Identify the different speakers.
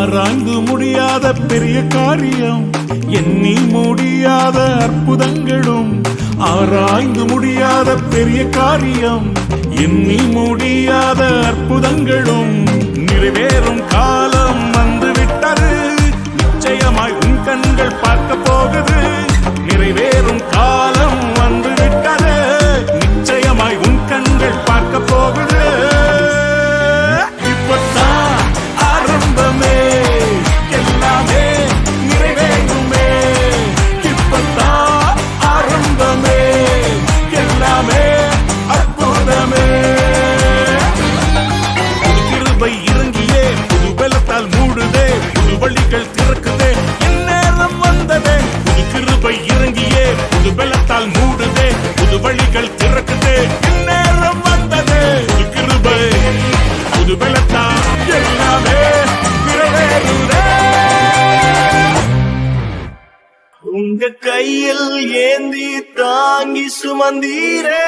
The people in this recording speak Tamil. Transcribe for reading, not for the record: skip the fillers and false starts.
Speaker 1: ஆராய்ந்து முடியாத பெரிய காரியம், எண்ணி முடியாத அற்புதங்களும். ஆராய்ந்து முடியாத பெரிய காரியம், எண்ணி முடியாத அற்புதங்களும். நிறைவேறும் காலம் வந்துவிட்டது, நிச்சயமாய் உன் கண்கள் பார்க்க போகுது. நிறைவேறும் காலம் வந்துவிட்டது, நிச்சயமாய் உன் கண்கள் பார்க்க போகுது. இப்பத்தான் ஆரம்பமே, எல்லாமே நிறைவேறுமே. இப்பத்தான் ஆரம்பமே, எல்லாமே அற்புதமே. கிருபை இறங்கியே புது பலத்தால் மூடுதே, புது வழிகள் திறக்குதே, இந்நேரம் வந்ததே. புது கிருபை இறங்கியே புது பலத்தால் மூடுதே, புது வழிகள் திறக்குதே, இந்நேரம் வந்ததே. புது கிருபை புது பலத்தால் எல்லாமே நிறைவேறுதே. உங்க கையில் ஏந்தி தாங்கி சுமந்தீரே,